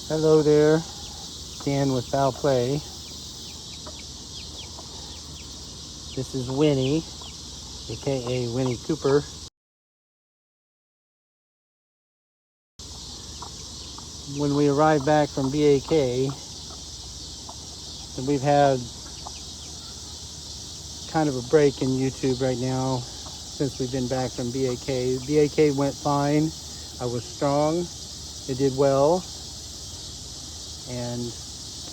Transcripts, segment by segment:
Hello there, Dan with Foul Play. This is Winnie, aka Winnie Cooper. When we arrived back from BAK, and we've had kind of a break in YouTube right now since we've been back from BAK. BAK went fine. I was strong. It did well. And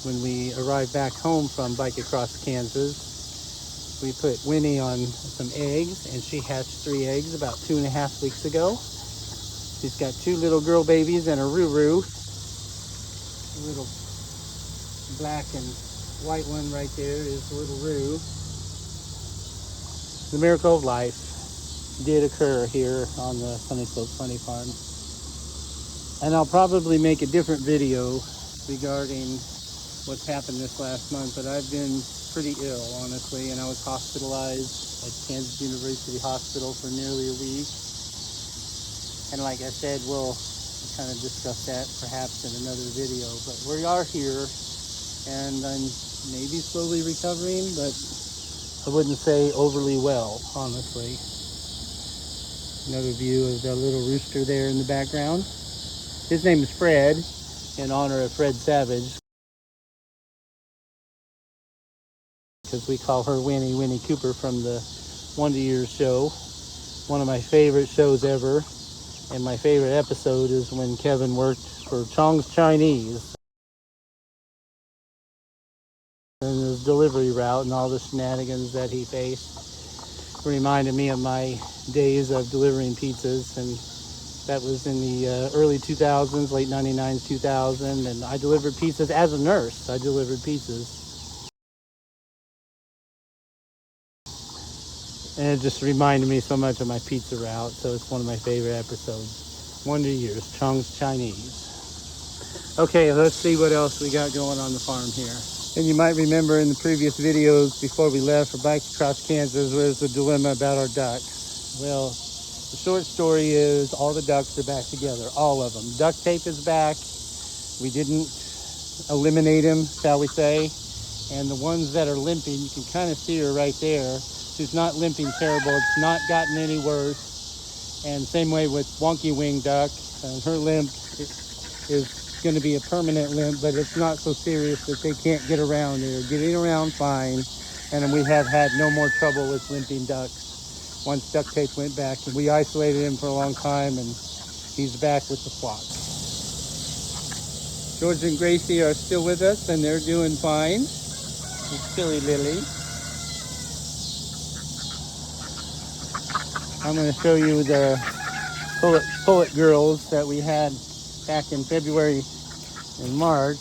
when we arrived back home from Bike Across Kansas, we put Winnie on some eggs, and she hatched 3 eggs about 2.5 weeks ago. She's got 2 little girl babies and a Ruru. A little black and white one right there is little Roo. The miracle of life did occur here on the Sunny Slope Funny Farm. And I'll probably make a different video regarding what's happened this last month, but I've been pretty ill, honestly, and I was hospitalized at Kansas University Hospital for nearly a week. And like I said, we'll kind of discuss that perhaps in another video, but we are here, and I'm maybe slowly recovering, but I wouldn't say overly well, honestly. Another view of the little rooster there in the background. His name is Fred, in honor of Fred Savage, because we call her Winnie Cooper from the Wonder Years show. One of my favorite shows ever, and my favorite episode is when Kevin worked for Chong's Chinese and his delivery route and all the shenanigans that he faced. Reminded me of my days of delivering pizzas, and that was in the early 2000s, late 99s, 2000, and I delivered pizzas as a nurse. I delivered pizzas. And it just reminded me so much of my pizza route, so it's one of my favorite episodes. Wonder Years, Chong's Chinese. Okay, let's see what else we got going on the farm here. And you might remember in the previous videos before we left for Bike Across Kansas, was the dilemma about our ducks. Well, the short story is all the ducks are back together, all of them. Duct tape is back. We didn't eliminate them, shall we say. And the ones that are limping, you can kind of see her right there. She's not limping terrible. It's not gotten any worse. And same way with Wonky Wing Duck. Her limp is going to be a permanent limp, but it's not so serious that they can't get around. They're getting around fine. And we have had no more trouble with limping ducks once duct tape went back. And we isolated him for a long time, and he's back with the flock. George and Gracie are still with us, and they're doing fine. It's Silly Lily. I'm going to show you the pullet girls that we had back in February and March,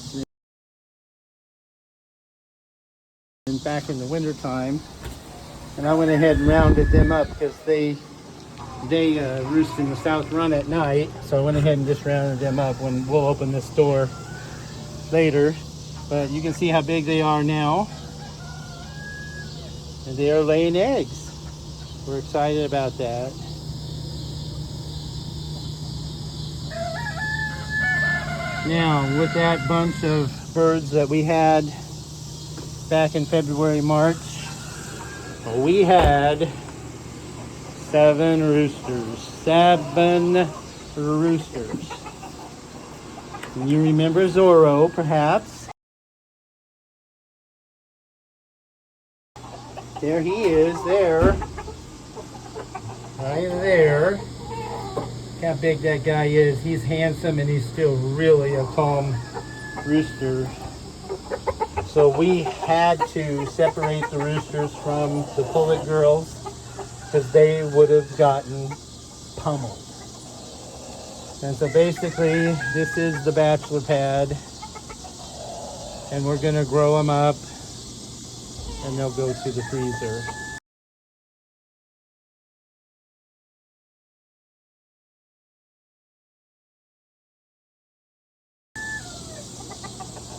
and back in the winter time. And I went ahead and rounded them up because they roost in the south run at night. So I went ahead and just rounded them up. When we'll open this door later, but you can see how big they are now, and they are laying eggs. We're excited about that. Now, with that bunch of birds that we had back in February, March, we had 7 roosters. 7 roosters. And you remember Zorro, perhaps? There he is, there. Right there. Look how big that guy is. He's handsome, and he's still really a calm rooster. So we had to separate the roosters from the pullet girls because they would have gotten pummeled. And so basically, this is the bachelor pad, and we're going to grow them up, and they'll go to the freezer.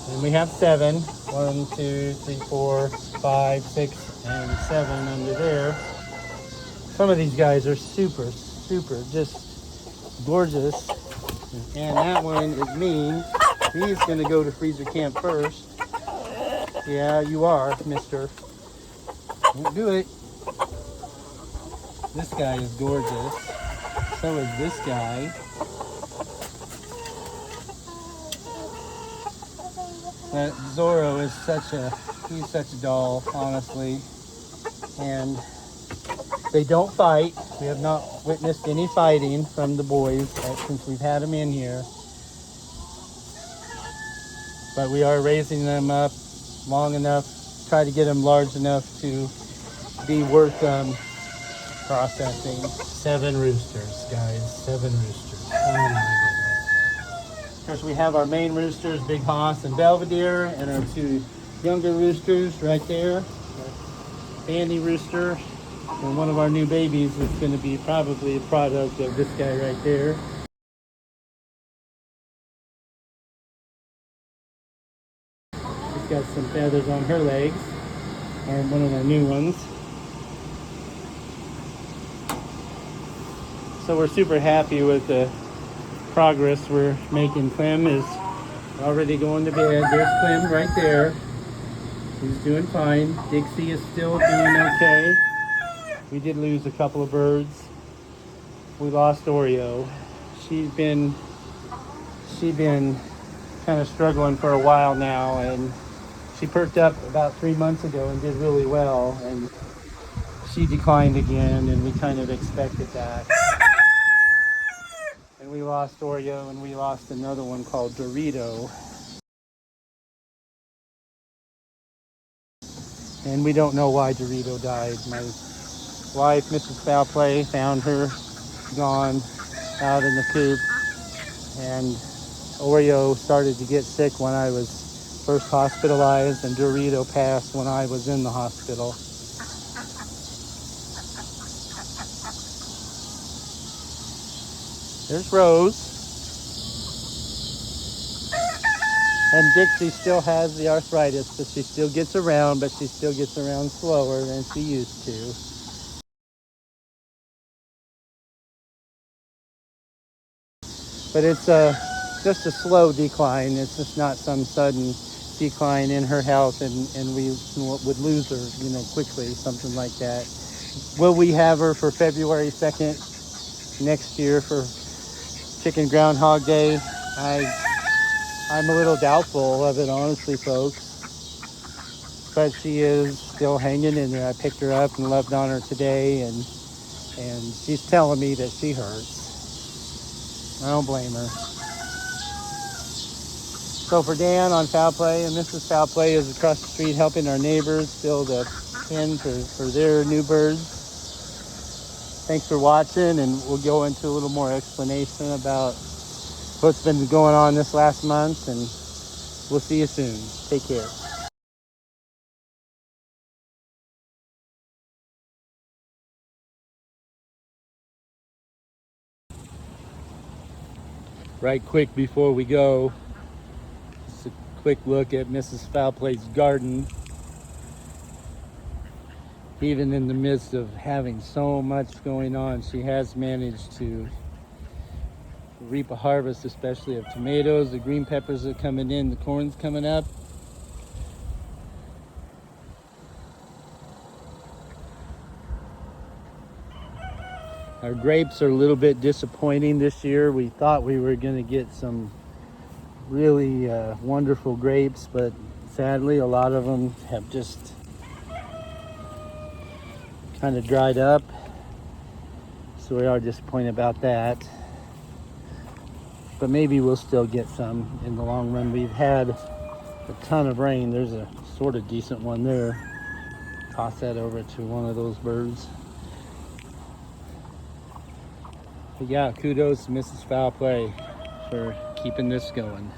And we have 7. 1, 2, 3, 4, 5, 6, and 7 under there. Some of these guys are super, just gorgeous. And that one is me. He's gonna go to freezer camp first. Yeah, you are, mister. Don't do it. This guy is gorgeous. So is this guy. That Zorro is he's such a doll, honestly. And they don't fight. We have not witnessed any fighting from the boys since we've had them in here. But we are raising them up long enough, try to get them large enough to be worth processing. 7 roosters, guys. 7 roosters. Oh my goodness. Of course, we have our main roosters, Big Hoss and Belvedere, and our 2 younger roosters right there. Bandy rooster, and one of our new babies is going to be probably a product of this guy right there. She's got some feathers on her legs, and one of our new ones. So we're super happy with the progress we're making. Clem is already going to bed. There's Clem right there. He's doing fine. Dixie is still doing okay. We did lose a couple of birds. We lost Oreo. She's been kind of struggling for a while now, and she perked up about 3 months ago and did really well, and she declined again, and we kind of expected that. And we lost Oreo, and we lost another one called Dorito. And we don't know why Dorito died. My wife, Mrs. Foulplay, found her gone out in the coop, and Oreo started to get sick when I was first hospitalized, and Dorito passed when I was in the hospital. There's Rose. And Dixie still has the arthritis, but she still gets around, but she still gets around slower than she used to. But it's just a slow decline. It's just not some sudden decline in her health, and we would lose her, quickly, something like that. Will we have her for February 2nd next year for Chicken Groundhog Day? I'm a little doubtful of it, honestly, folks. But she is still hanging in there. I picked her up and loved on her today, and she's telling me that she hurts. I don't blame her. So for Dan on Foul Play, and Mrs. Foul Play is across the street helping our neighbors build a pen for their new birds. Thanks for watching, and we'll go into a little more explanation about what's been going on this last month, and we'll see you soon. Take care. Right quick before we go, just a quick look at Mrs. Foulplay's garden. Even in the midst of having so much going on, she has managed to reap a harvest, especially of tomatoes. The green peppers are coming in, the corn's coming up. Our grapes are a little bit disappointing this year. We thought we were going to get some really wonderful grapes, but sadly a lot of them have just kind of dried up. So we are disappointed about that. But maybe we'll still get some in the long run. We've had a ton of rain. There's a sort of decent one there. Toss that over to one of those birds. But yeah, kudos to Mrs. Foul Play for keeping this going.